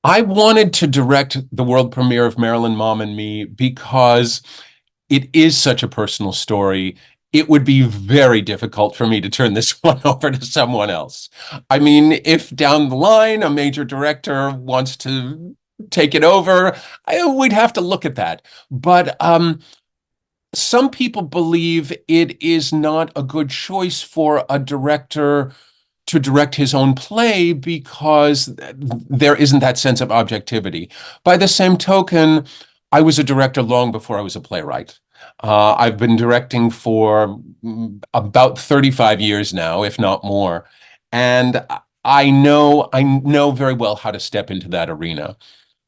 I wanted to direct the world premiere of Marilyn Mom and Me because it is such a personal story. It would be very difficult for me to turn this one over to someone else. I mean, if down the line a major director wants to take it over, we'd have to look at that. But some people believe it is not a good choice for a director to direct his own play because there isn't that sense of objectivity. By the same token, I was a director long before I was a playwright. I've been directing for about 35 years now, if not more. And I know very well how to step into that arena.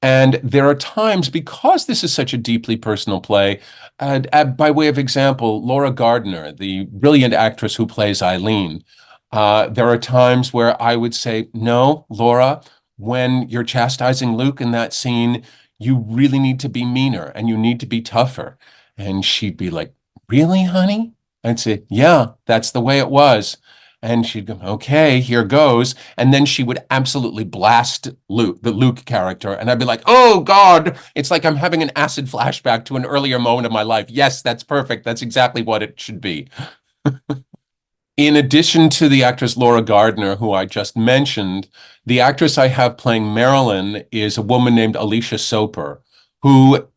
And there are times, because this is such a deeply personal play, by way of example, Laura Gardner, the brilliant actress who plays Eileen, there are times where I would say, no, Laura, when you're chastising Luke in that scene, you really need to be meaner and you need to be tougher. And she'd be like, really, honey? I'd say, yeah, that's the way it was. And she'd go, okay, here goes. And then she would absolutely blast Luke, the Luke character. And I'd be like, oh God, it's like I'm having an acid flashback to an earlier moment of my life. Yes, that's perfect. That's exactly what it should be. In addition to the actress Laura Gardner, who I just mentioned, the actress I have playing Marilyn is a woman named Alicia Soper, who,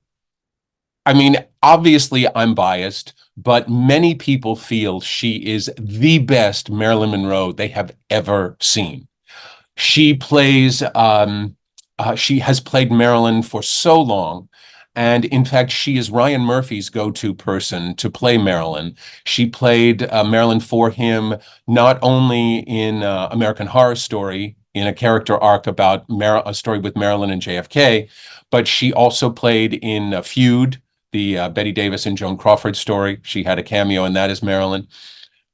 I mean, obviously I'm biased, but many people feel she is the best Marilyn Monroe they have ever seen. She plays, she has played Marilyn for so long. And in fact, she is Ryan Murphy's go-to person to play Marilyn. She played Marilyn for him not only in American Horror Story, in a character arc about a story with Marilyn and JFK, but she also played in Feud, the Betty Davis and Joan Crawford story. She had a cameo in that as Marilyn.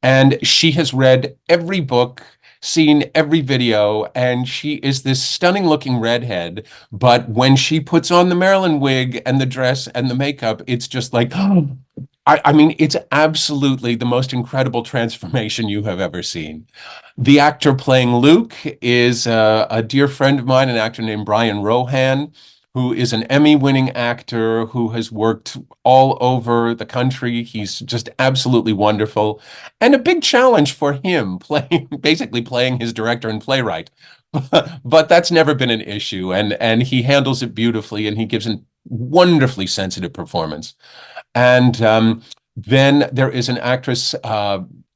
And she has read every book, seen every video, and she is this stunning looking redhead. But when she puts on the Marilyn wig and the dress and the makeup, it's just like, I mean, it's absolutely the most incredible transformation you have ever seen. The actor playing Luke is a dear friend of mine, an actor named Brian Rohan, who is an Emmy-winning actor who has worked all over the country. He's just absolutely wonderful, and a big challenge for him, basically playing his director and playwright. But that's never been an issue, and he handles it beautifully, and he gives a wonderfully sensitive performance. And then there is an actress,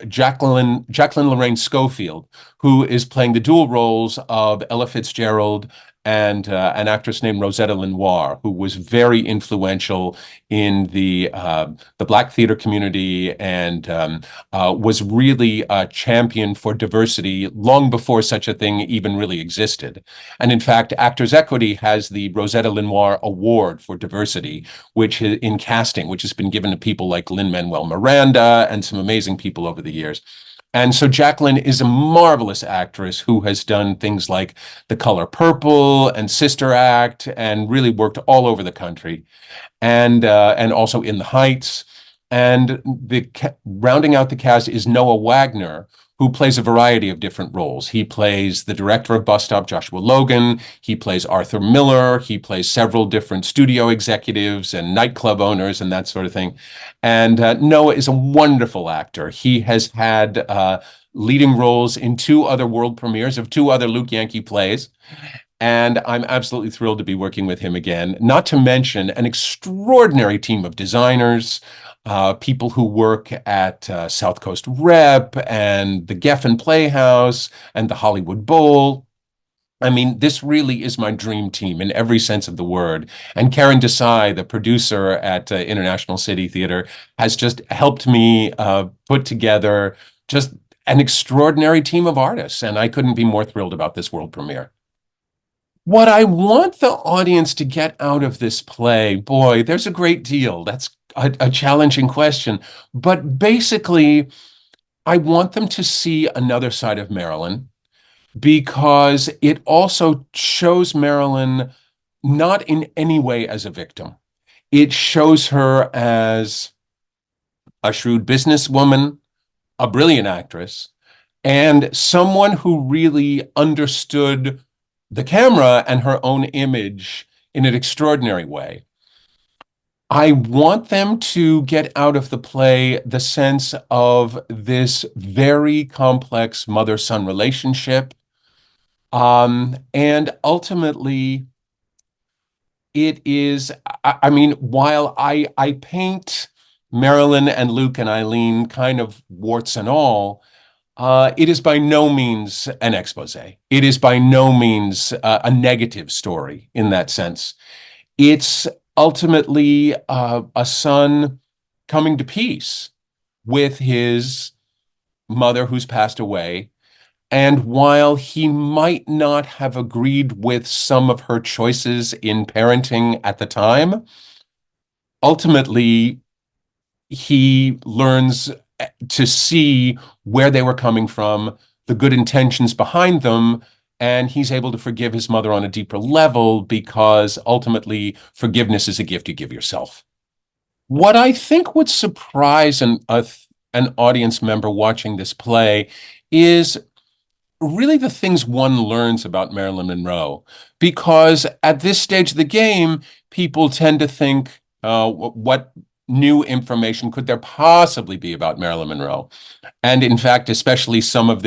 Jacqueline Lorraine Schofield, who is playing the dual roles of Ella Fitzgerald and an actress named Rosetta Lenoir, who was very influential in the Black theater community and was really a champion for diversity long before such a thing even really existed. And in fact, Actors Equity has the Rosetta Lenoir Award for diversity, which in casting, which has been given to people like Lin-Manuel Miranda and some amazing people over the years. And so Jacqueline is a marvelous actress who has done things like The Color Purple and Sister Act and really worked all over the country and also In the Heights. And rounding out the cast is Noah Wagner, who plays a variety of different roles. He plays the director of Bus Stop, Joshua Logan. He plays Arthur Miller. He plays several different studio executives and nightclub owners and that sort of thing. And Noah is a wonderful actor. He has had leading roles in two other world premieres of two other Luke Yankee plays. And I'm absolutely thrilled to be working with him again, not to mention an extraordinary team of designers, people who work at South Coast Rep and the Geffen Playhouse and the Hollywood Bowl. I mean, this really is my dream team in every sense of the word. And Karen Desai, the producer at International City Theater, has just helped me put together just an extraordinary team of artists. And I couldn't be more thrilled about this world premiere. What I want the audience to get out of this play, boy, there's a great deal. That's a challenging question. But basically, I want them to see another side of Marilyn because it also shows Marilyn not in any way as a victim. It shows her as a shrewd businesswoman, a brilliant actress, and someone who really understood the camera and her own image in an extraordinary way. I want them to get out of the play the sense of this very complex mother-son relationship. And ultimately, it is, I mean, while I paint Marilyn and Luke and Eileen kind of warts and all, it is by no means an expose. It is by no means a negative story in that sense. It's ultimately a son coming to peace with his mother who's passed away. And while he might not have agreed with some of her choices in parenting at the time, ultimately he learns to see where they were coming from, the good intentions behind them, and he's able to forgive his mother on a deeper level because ultimately forgiveness is a gift you give yourself. What I think would surprise an audience member watching this play is really the things one learns about Marilyn Monroe. Because at this stage of the game, people tend to think, what new information could there possibly be about Marilyn Monroe? And in fact, especially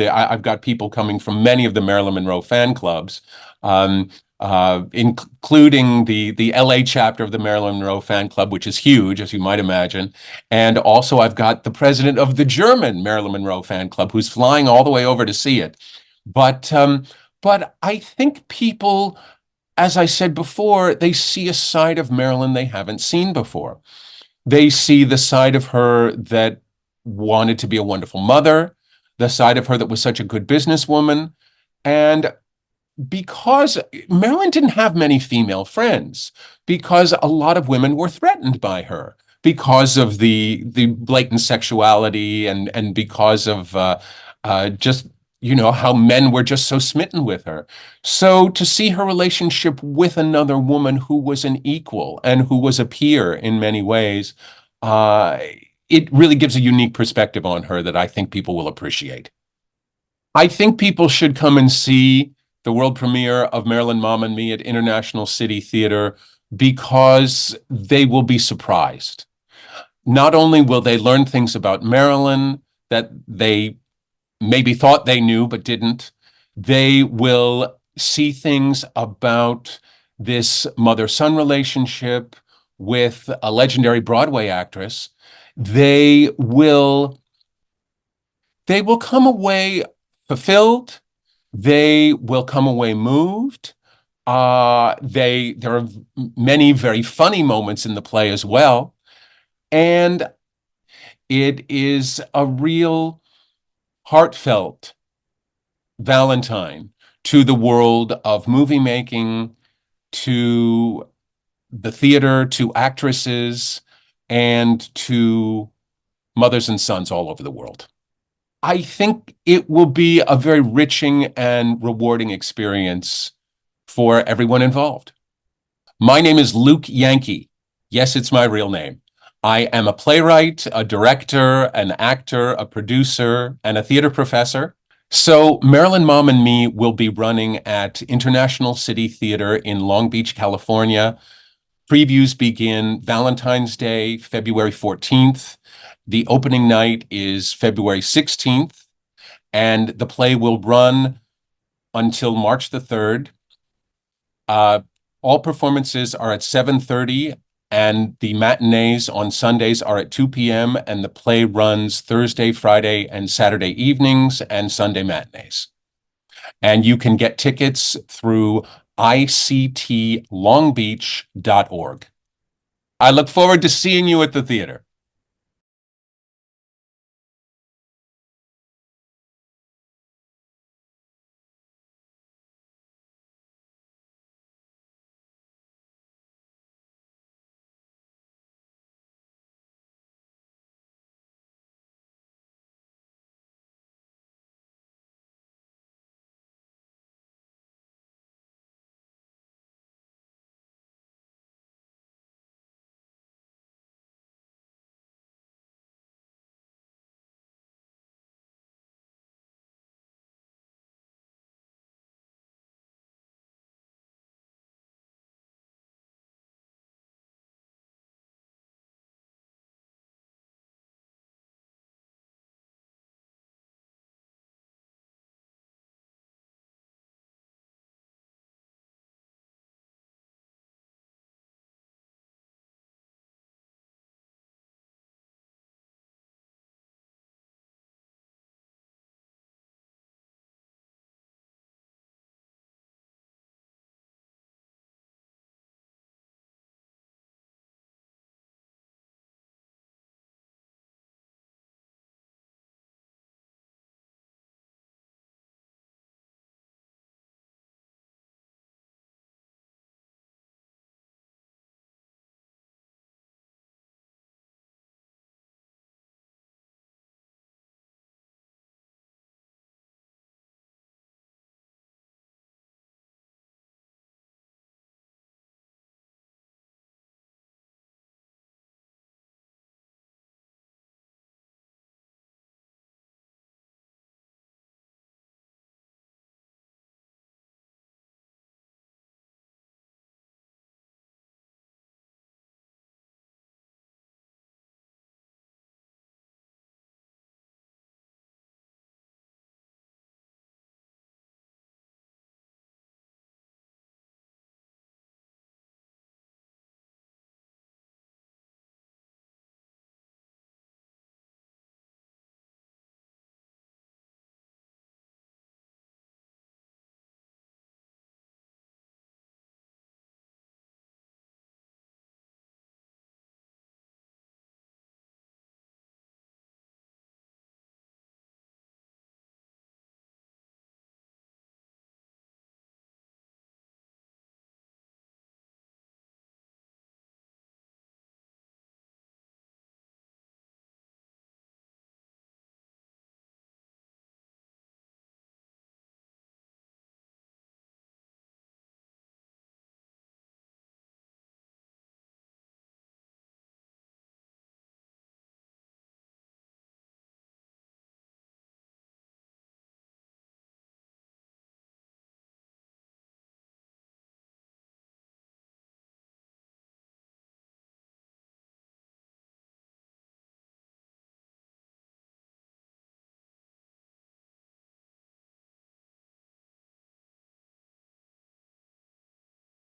I've got people coming from many of the Marilyn Monroe fan clubs, um, including the LA chapter of the Marilyn Monroe fan club, which is huge, as you might imagine. And also I've got the president of the German Marilyn Monroe fan club who's flying all the way over to see it. But but I think people, as I said before, they see a side of Marilyn they haven't seen before. They see the side of her that wanted to be a wonderful mother, the side of her that was such a good businesswoman. And because Marilyn didn't have many female friends, because a lot of women were threatened by her because of the blatant sexuality and because of just how men were just so smitten with her. So to see her relationship with another woman who was an equal and who was a peer in many ways, uh, it really gives a unique perspective on her that I think people will appreciate. I think people should come and see the world premiere of Marilyn Mom and Me at International City Theater because they will be surprised. Not only will they learn things about Marilyn that they maybe thought they knew but didn't, they will see things about this mother-son relationship with a legendary Broadway actress. They will they will come away fulfilled. They will come away moved. There are many very funny moments in the play as well. And it is a real heartfelt Valentine to the world of movie making, to the theater, to actresses, and to mothers and sons all over the world. I think it will be a very enriching and rewarding experience for everyone involved. My name is Luke Yankee. Yes, it's my real name. I am a playwright, a director, an actor, a producer, and a theater professor. So Marilyn Mom and Me will be running at International City Theater in Long Beach, California. Previews begin Valentine's Day, February 14th. The opening night is February 16th, and the play will run until March the 3rd. All performances are at 7:30, and the matinees on Sundays are at 2 p.m., and the play runs Thursday, Friday, and Saturday evenings and Sunday matinees. And you can get tickets through ictlongbeach.org. I look forward to seeing you at the theater.